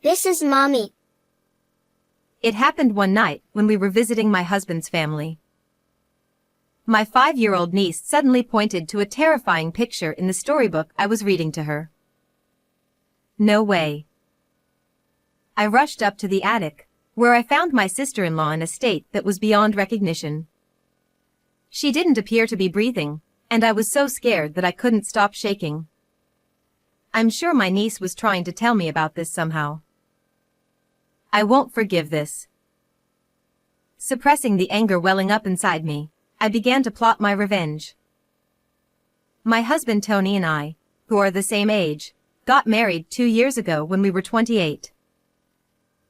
This is Mommy. It happened one night when we were visiting my husband's family. My 5-year-old niece suddenly pointed to a terrifying picture in the storybook I was reading to her. No way. I rushed up to the attic, where I found my sister-in-law in a state that was beyond recognition. She didn't appear to be breathing, and I was so scared that I couldn't stop shaking. I'm sure my niece was trying to tell me about this somehow. I won't forgive this. Suppressing the anger welling up inside me, I began to plot my revenge. My husband Tony and I, who are the same age, got married 2 years ago when we were 28.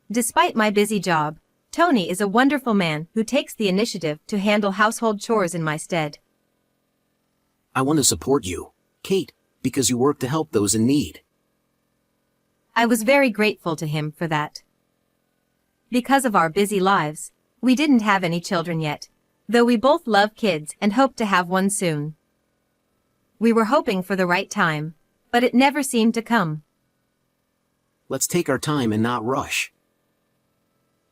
Despite my busy job, Tony is a wonderful man who takes the initiative to handle household chores in my stead. I want to support you, Kate, because you work to help those in need. I was very grateful to him for that. Because of our busy lives, we didn't have any children yet, though we both love kids and hope to have one soon. We were hoping for the right time, but it never seemed to come. Let's take our time and not rush.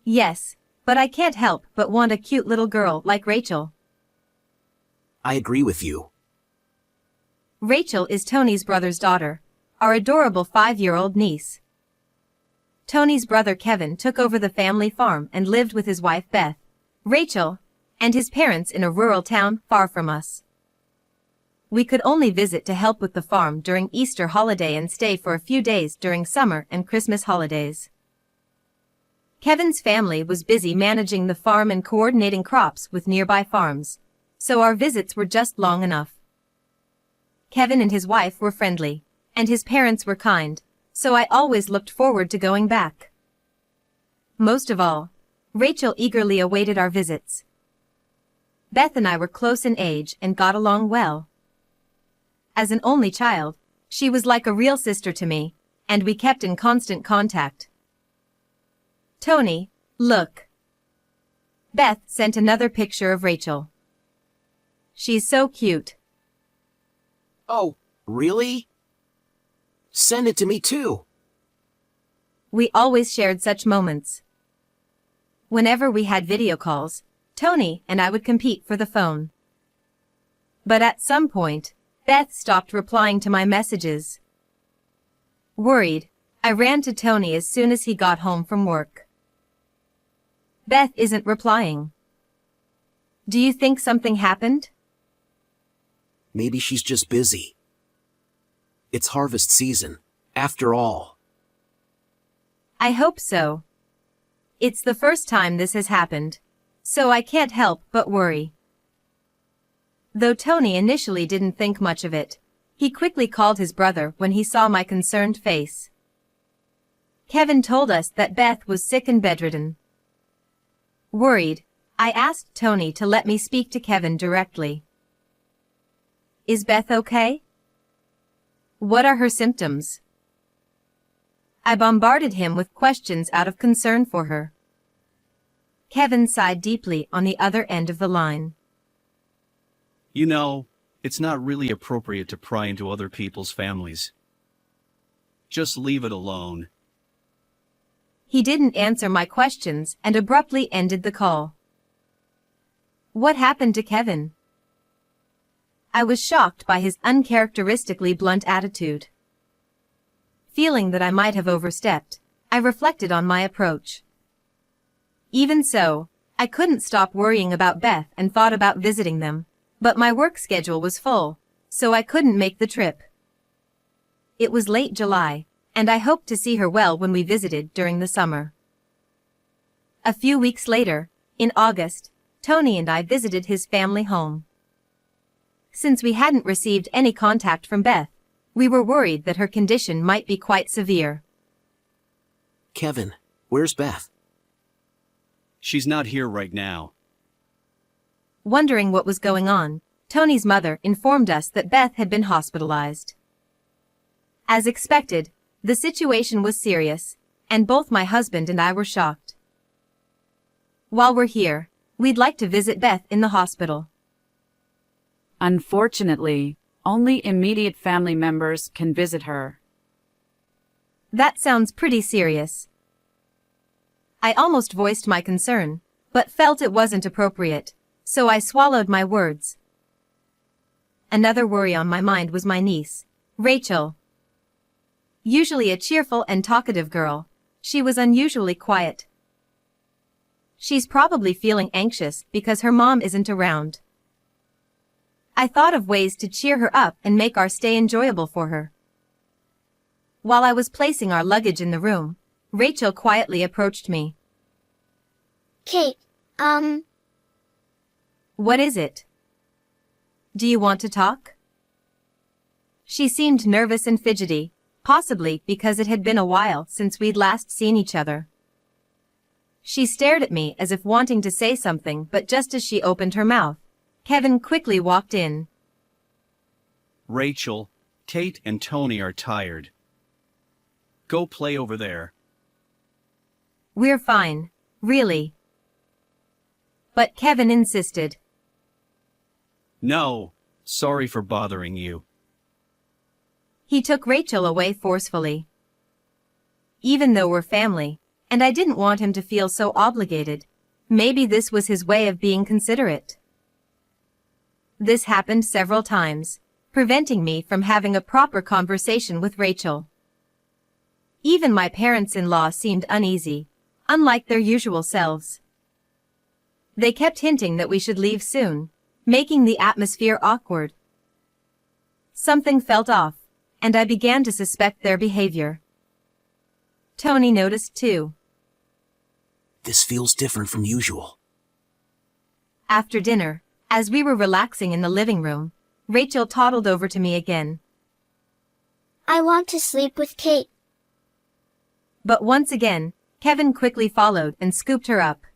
Yes, but I can't help but want a cute little girl like Rachel. I agree with you. Rachel is Tony's brother's daughter, our adorable 5-year-old niece. Tony's brother Kevin took over the family farm and lived with his wife Beth, Rachel, and his parents in a rural town far from us. We could only visit to help with the farm during Easter holiday and stay for a few days during summer and Christmas holidays. Kevin's family was busy managing the farm and coordinating crops with nearby farms, so our visits were just long enough. Kevin and his wife were friendly, and his parents were kind, so I always looked forward to going back. Most of all, Rachel eagerly awaited our visits. Beth and I were close in age and got along well. As an only child, she was like a real sister to me, and we kept in constant contact. Tony, look. Beth sent another picture of Rachel. She's so cute. Oh, really? Send it to me too. We always shared such moments. Whenever we had video calls, Tony and I would compete for the phone. But at some point, Beth stopped replying to my messages. Worried, I ran to Tony as soon as he got home from work. Beth isn't replying. Do you think something happened? Maybe she's just busy. It's harvest season, after all. I hope so. It's the first time this has happened, so I can't help but worry. Though Tony initially didn't think much of it, he quickly called his brother when he saw my concerned face. Kevin told us that Beth was sick and bedridden. Worried, I asked Tony to let me speak to Kevin directly. Is Beth okay? What are her symptoms? I bombarded him with questions out of concern for her. Kevin sighed deeply on the other end of the line. You know, it's not really appropriate to pry into other people's families. Just leave it alone. He didn't answer my questions and abruptly ended the call. What happened to Kevin? I was shocked by his uncharacteristically blunt attitude. Feeling that I might have overstepped, I reflected on my approach. Even so, I couldn't stop worrying about Beth and thought about visiting them, but my work schedule was full, so I couldn't make the trip. It was late July, and I hoped to see her well when we visited during the summer. A few weeks later, in August, Tony and I visited his family home. Since we hadn't received any contact from Beth, we were worried that her condition might be quite severe. Kevin, where's Beth? She's not here right now. Wondering what was going on, Tony's mother informed us that Beth had been hospitalized. As expected, the situation was serious, and both my husband and I were shocked. While we're here, we'd like to visit Beth in the hospital. Unfortunately, only immediate family members can visit her. That sounds pretty serious. I almost voiced my concern, but felt it wasn't appropriate, so I swallowed my words. Another worry on my mind was my niece, Rachel. Usually a cheerful and talkative girl, she was unusually quiet. She's probably feeling anxious because her mom isn't around. I thought of ways to cheer her up and make our stay enjoyable for her. While I was placing our luggage in the room, Rachel quietly approached me. Kate, What is it? Do you want to talk? She seemed nervous and fidgety, possibly because it had been a while since we'd last seen each other. She stared at me as if wanting to say something, but just as she opened her mouth, Kevin quickly walked in. Rachel, Kate and Tony are tired. Go play over there. We're fine, really. But Kevin insisted. No, sorry for bothering you. He took Rachel away forcefully. Even though we're family, and I didn't want him to feel so obligated, maybe this was his way of being considerate. This happened several times, preventing me from having a proper conversation with Rachel. Even my parents-in-law seemed uneasy, unlike their usual selves. They kept hinting that we should leave soon, making the atmosphere awkward. Something felt off, and I began to suspect their behavior. Tony noticed too. This feels different from usual. After dinner, as we were relaxing in the living room, Rachel toddled over to me again. I want to sleep with Kate. But once again, Kevin quickly followed and scooped her up.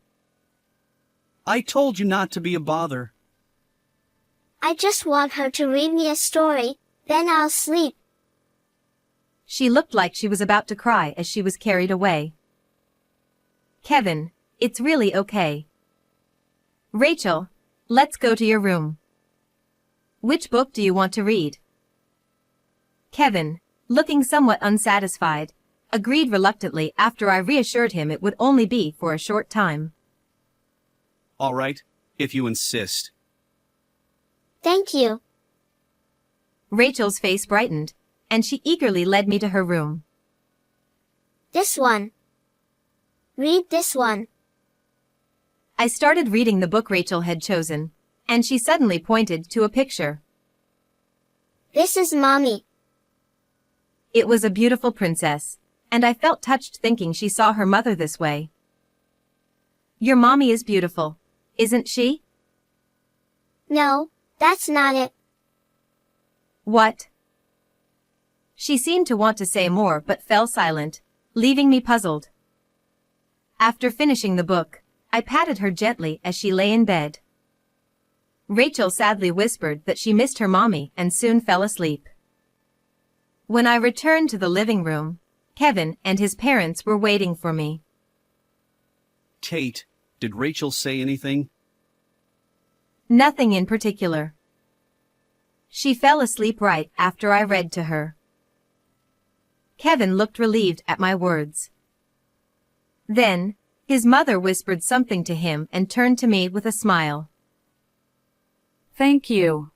I told you not to be a bother. I just want her to read me a story, then I'll sleep. She looked like she was about to cry as she was carried away. Kevin, it's really okay. Rachel, let's go to your room. Which book do you want to read? Kevin, looking somewhat unsatisfied, agreed reluctantly after I reassured him it would only be for a short time. All right, if you insist. Thank you. Rachel's face brightened, and she eagerly led me to her room. This one. Read this one. I started reading the book Rachel had chosen, and she suddenly pointed to a picture. This is Mommy. It was a beautiful princess, and I felt touched thinking she saw her mother this way. Your mommy is beautiful, isn't she? No, that's not it. What? She seemed to want to say more but fell silent, leaving me puzzled. After finishing the book, I patted her gently as she lay in bed. Rachel sadly whispered that she missed her mommy and soon fell asleep. When I returned to the living room, Kevin and his parents were waiting for me. Kate, did Rachel say anything? Nothing in particular. She fell asleep right after I read to her. Kevin looked relieved at my words. Then, his mother whispered something to him and turned to me with a smile. Thank you.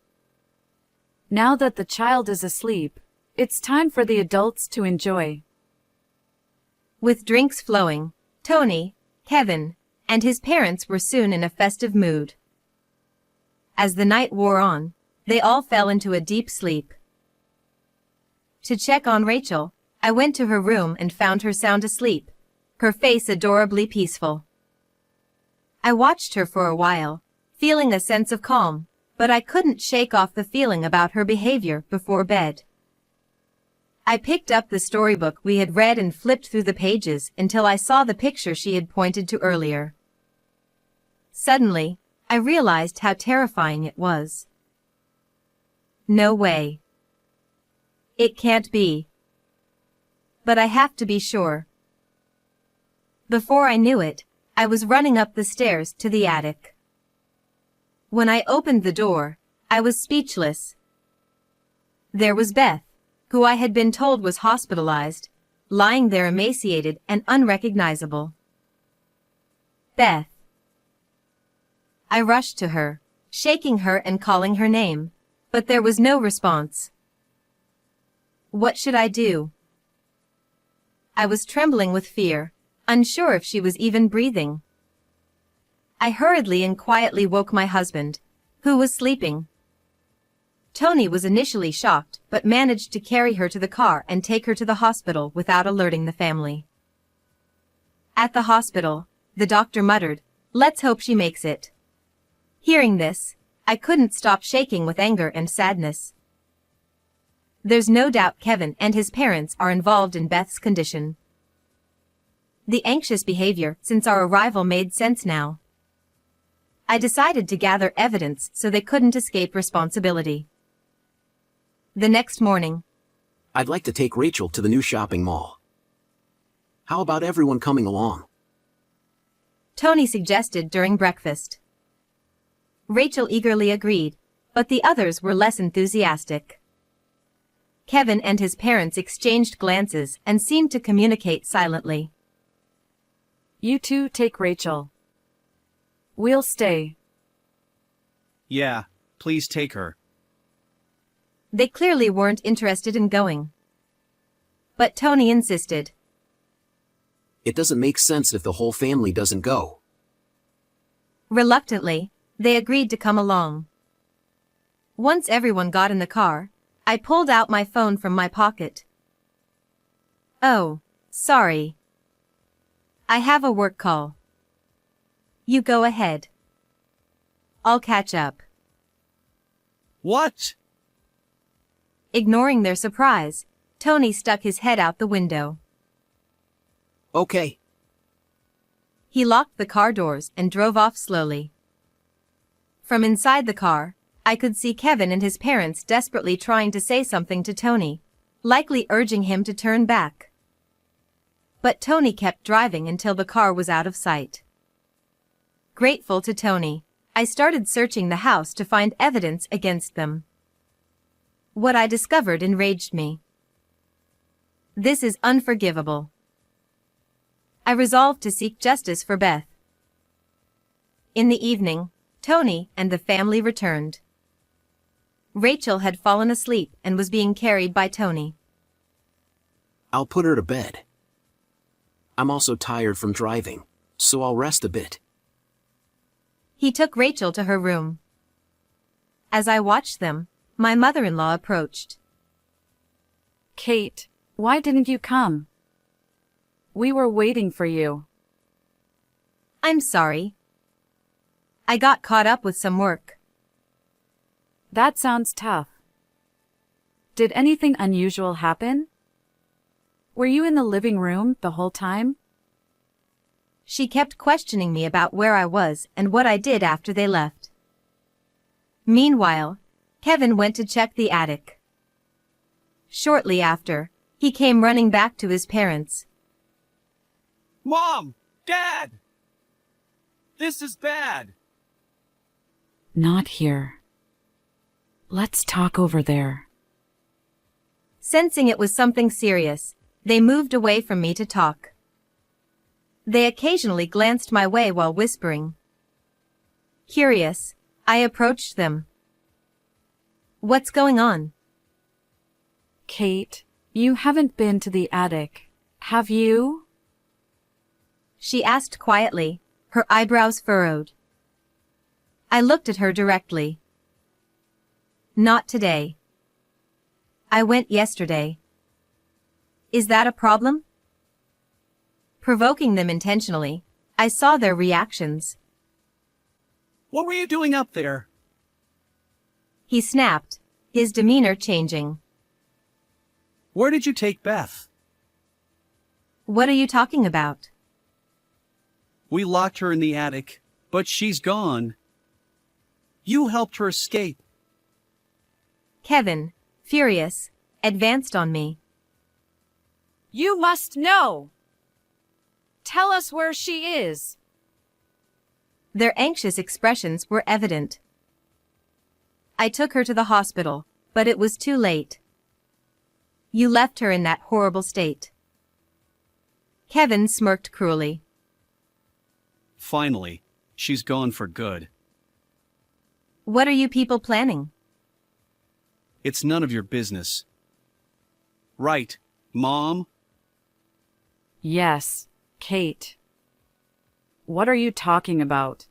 Now that the child is asleep, it's time for the adults to enjoy. With drinks flowing, Tony, Kevin, and his parents were soon in a festive mood. As the night wore on, they all fell into a deep sleep. To check on Rachel, I went to her room and found her sound asleep, her face adorably peaceful. I watched her for a while, feeling a sense of calm, but I couldn't shake off the feeling about her behavior before bed. I picked up the storybook we had read and flipped through the pages until I saw the picture she had pointed to earlier. Suddenly, I realized how terrifying it was. No way. It can't be. But I have to be sure. Before I knew it, I was running up the stairs to the attic. When I opened the door, I was speechless. There was Beth, who I had been told was hospitalized, lying there emaciated and unrecognizable. Beth. I rushed to her, shaking her and calling her name, but there was no response. What should I do? I was trembling with fear, unsure if she was even breathing. I hurriedly and quietly woke my husband, who was sleeping. Tony was initially shocked but managed to carry her to the car and take her to the hospital without alerting the family. At the hospital, the doctor muttered, "Let's hope she makes it." Hearing this, I couldn't stop shaking with anger and sadness. There's no doubt Kevin and his parents are involved in Beth's condition. The anxious behavior since our arrival made sense now. I decided to gather evidence so they couldn't escape responsibility. The next morning, I'd like to take Rachel to the new shopping mall. How about everyone coming along? Tony suggested during breakfast. Rachel eagerly agreed, but the others were less enthusiastic. Kevin and his parents exchanged glances and seemed to communicate silently. You two take Rachel. We'll stay. Yeah, please take her. They clearly weren't interested in going. But Tony insisted. It doesn't make sense if the whole family doesn't go. Reluctantly, they agreed to come along. Once everyone got in the car, I pulled out my phone from my pocket. Oh, sorry. I have a work call. You go ahead. I'll catch up. What? Ignoring their surprise, Tony stuck his head out the window. Okay. He locked the car doors and drove off slowly. From inside the car, I could see Kevin and his parents desperately trying to say something to Tony, likely urging him to turn back. But Tony kept driving until the car was out of sight. Grateful to Tony, I started searching the house to find evidence against them. What I discovered enraged me. This is unforgivable. I resolved to seek justice for Beth. In the evening, Tony and the family returned. Rachel had fallen asleep and was being carried by Tony. I'll put her to bed. I'm also tired from driving, so I'll rest a bit. He took Rachel to her room. As I watched them, my mother-in-law approached. Kate, why didn't you come? We were waiting for you. I'm sorry. I got caught up with some work. That sounds tough. Did anything unusual happen? Were you in the living room the whole time? She kept questioning me about where I was and what I did after they left. Meanwhile, Kevin went to check the attic. Shortly after, he came running back to his parents. Mom! Dad! This is bad! Not here. Let's talk over there. Sensing it was something serious, they moved away from me to talk. They occasionally glanced my way while whispering. Curious, I approached them. What's going on? Kate, you haven't been to the attic, have you? She asked quietly, her eyebrows furrowed. I looked at her directly. Not today. I went yesterday. Is that a problem? Provoking them intentionally, I saw their reactions. What were you doing up there? He snapped, his demeanor changing. Where did you take Beth? What are you talking about? We locked her in the attic, but she's gone. You helped her escape. Kevin, furious, advanced on me. You must know! Tell us where she is. Their anxious expressions were evident. I took her to the hospital, but it was too late. You left her in that horrible state. Kevin smirked cruelly. Finally, she's gone for good. What are you people planning? It's none of your business. Right, Mom? Yes, Kate. What are you talking about?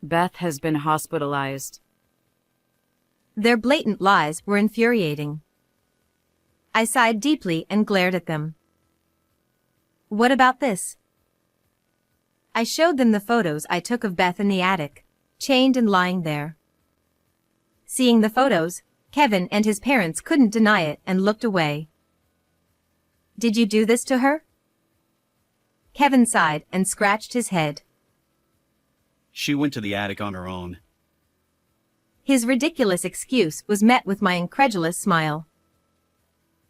Beth has been hospitalized. Their blatant lies were infuriating. I sighed deeply and glared at them. What about this? I showed them the photos I took of Beth in the attic, chained and lying there. Seeing the photos, Kevin and his parents couldn't deny it and looked away. Did you do this to her? Kevin sighed and scratched his head. She went to the attic on her own. His ridiculous excuse was met with my incredulous smile.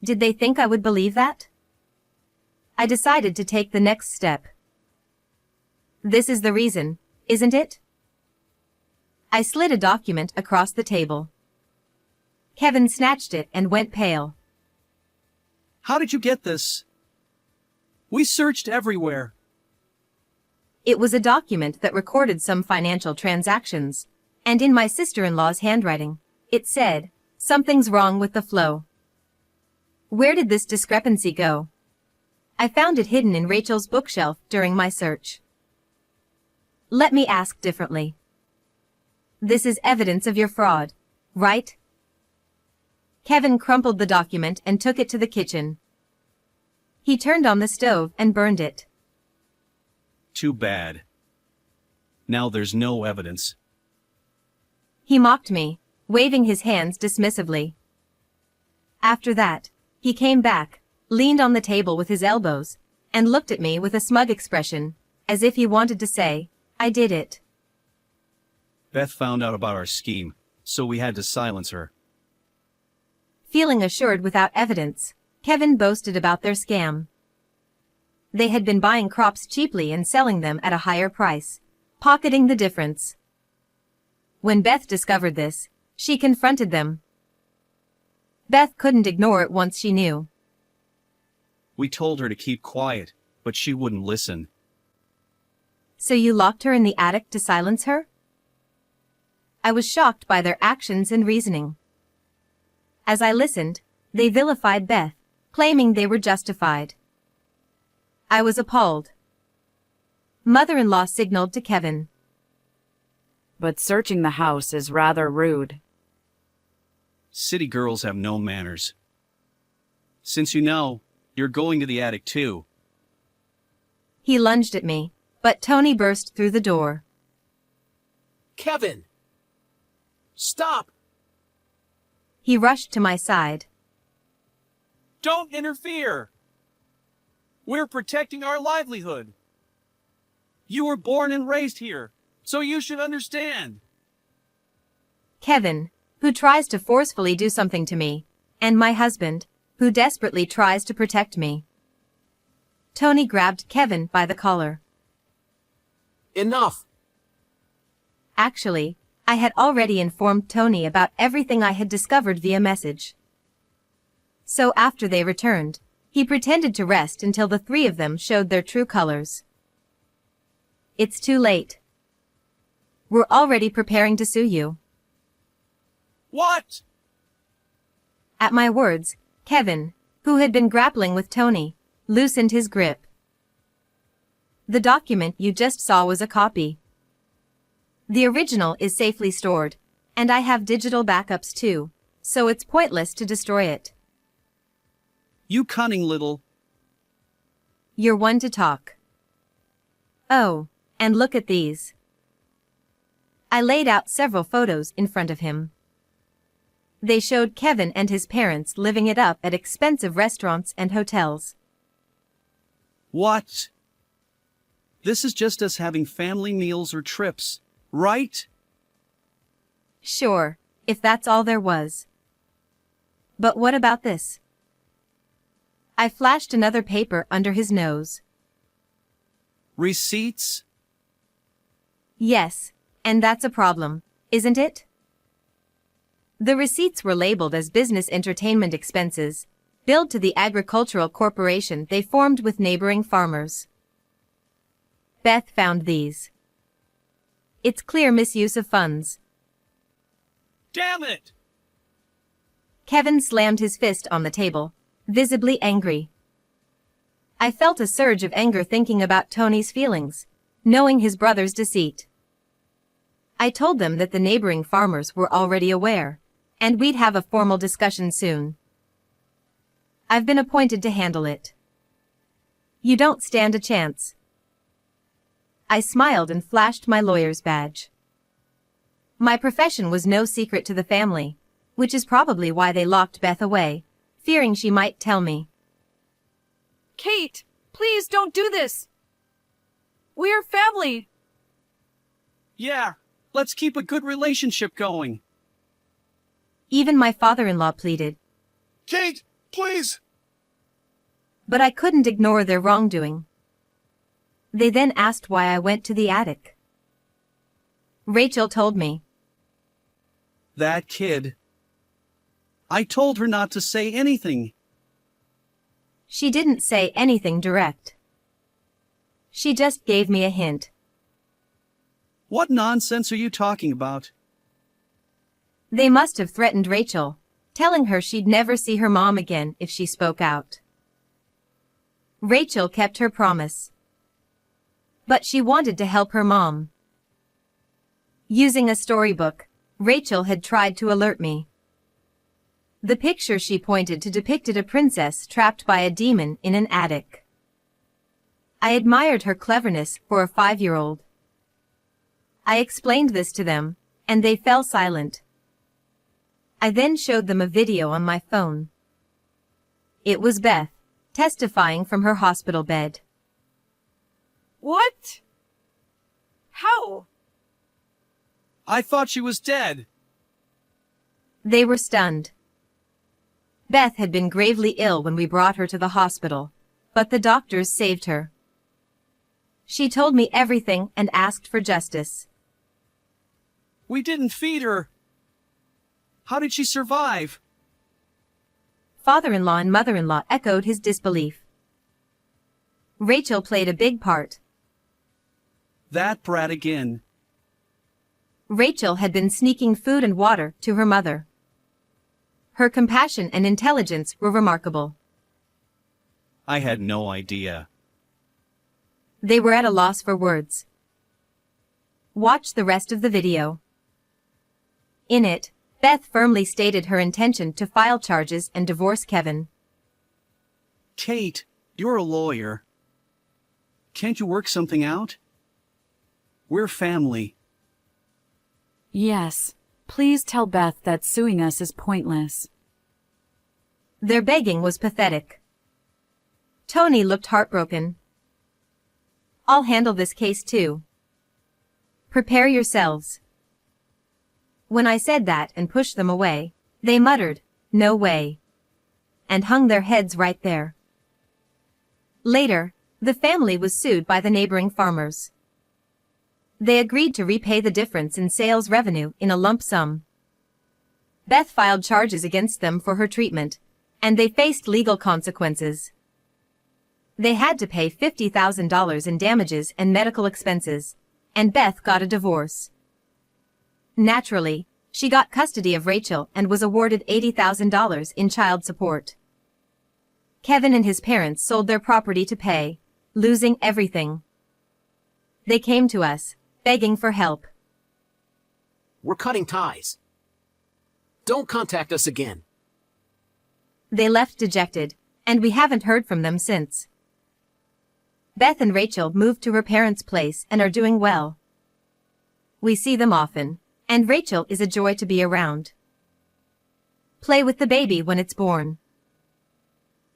Did they think I would believe that? I decided to take the next step. This is the reason, isn't it? I slid a document across the table. Kevin snatched it and went pale. How did you get this? We searched everywhere. It was a document that recorded some financial transactions, and in my sister-in-law's handwriting, it said, "Something's wrong with the flow." Where did this discrepancy go? I found it hidden in Rachel's bookshelf during my search. Let me ask differently. This is evidence of your fraud, right? Kevin crumpled the document and took it to the kitchen. He turned on the stove and burned it. Too bad. Now there's no evidence. He mocked me, waving his hands dismissively. After that, he came back, leaned on the table with his elbows, and looked at me with a smug expression, as if he wanted to say, "I did it." Beth found out about our scheme, so we had to silence her. Feeling assured without evidence, Kevin boasted about their scam. They had been buying crops cheaply and selling them at a higher price, pocketing the difference. When Beth discovered this, she confronted them. Beth couldn't ignore it once she knew. We told her to keep quiet, but she wouldn't listen. So you locked her in the attic to silence her? I was shocked by their actions and reasoning. As I listened, they vilified Beth, claiming they were justified. I was appalled. Mother-in-law signaled to Kevin. But searching the house is rather rude. City girls have no manners. Since you know, you're going to the attic too. He lunged at me, but Tony burst through the door. Kevin! Stop! He rushed to my side. Don't interfere! We're protecting our livelihood. You were born and raised here, so you should understand. Kevin, who tries to forcefully do something to me, and my husband, who desperately tries to protect me. Tony grabbed Kevin by the collar. Enough! Actually, I had already informed Tony about everything I had discovered via message. So after they returned, he pretended to rest until the three of them showed their true colors. It's too late. We're already preparing to sue you. What? At my words, Kevin, who had been grappling with Tony, loosened his grip. The document you just saw was a copy. The original is safely stored, and I have digital backups too, so it's pointless to destroy it. You cunning little... You're one to talk. Oh, and look at these. I laid out several photos in front of him. They showed Kevin and his parents living it up at expensive restaurants and hotels. What? This is just us having family meals or trips, right? Sure, if that's all there was. But what about this? I flashed another paper under his nose. Receipts? Yes, and that's a problem, isn't it? The receipts were labeled as business entertainment expenses, billed to the agricultural corporation they formed with neighboring farmers. Beth found these. It's clear misuse of funds. Damn it! Kevin slammed his fist on the table, visibly angry. I felt a surge of anger thinking about Tony's feelings, knowing his brother's deceit. I told them that the neighboring farmers were already aware, and we'd have a formal discussion soon. I've been appointed to handle it. You don't stand a chance. I smiled and flashed my lawyer's badge. My profession was no secret to the family, which is probably why they locked Beth away, fearing she might tell me. Kate, please don't do this. We're family. Yeah, let's keep a good relationship going. Even my father-in-law pleaded. Kate, please! But I couldn't ignore their wrongdoing. They then asked why I went to the attic. Rachel told me. That kid. I told her not to say anything. She didn't say anything direct. She just gave me a hint. What nonsense are you talking about? They must have threatened Rachel, telling her she'd never see her mom again if she spoke out. Rachel kept her promise. But she wanted to help her mom. Using a storybook, Rachel had tried to alert me. The picture she pointed to depicted a princess trapped by a demon in an attic. I admired her cleverness for a 5-year-old. I explained this to them, and they fell silent. I then showed them a video on my phone. It was Beth, testifying from her hospital bed. What? How? I thought she was dead. They were stunned. Beth had been gravely ill when we brought her to the hospital, but the doctors saved her. She told me everything and asked for justice. We didn't feed her. How did she survive? Father-in-law and mother-in-law echoed his disbelief. Rachel played a big part. That brat again. Rachel had been sneaking food and water to her mother. Her compassion and intelligence were remarkable. I had no idea. They were at a loss for words. Watch the rest of the video. In it, Beth firmly stated her intention to file charges and divorce Kevin. Kate, you're a lawyer. Can't you work something out? We're family. Yes. Please tell Beth that suing us is pointless. Their begging was pathetic. Tony looked heartbroken. I'll handle this case too. Prepare yourselves. When I said that and pushed them away, they muttered, "No way," and hung their heads right there. Later, the family was sued by the neighboring farmers. They agreed to repay the difference in sales revenue in a lump sum. Beth filed charges against them for her treatment, and they faced legal consequences. They had to pay $50,000 in damages and medical expenses, and Beth got a divorce. Naturally, she got custody of Rachel and was awarded $80,000 in child support. Kevin and his parents sold their property to pay, losing everything. They came to us, begging for help. We're cutting ties. Don't contact us again. They left dejected, and we haven't heard from them since. Beth and Rachel moved to her parents' place and are doing well. We see them often, and Rachel is a joy to be around. Play with the baby when it's born.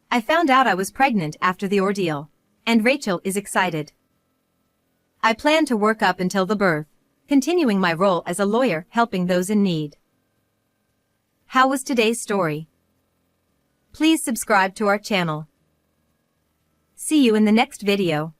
I found out I was pregnant after the ordeal, and Rachel is excited. I plan to work up until the birth, continuing my role as a lawyer helping those in need. How was today's story? Please subscribe to our channel. See you in the next video.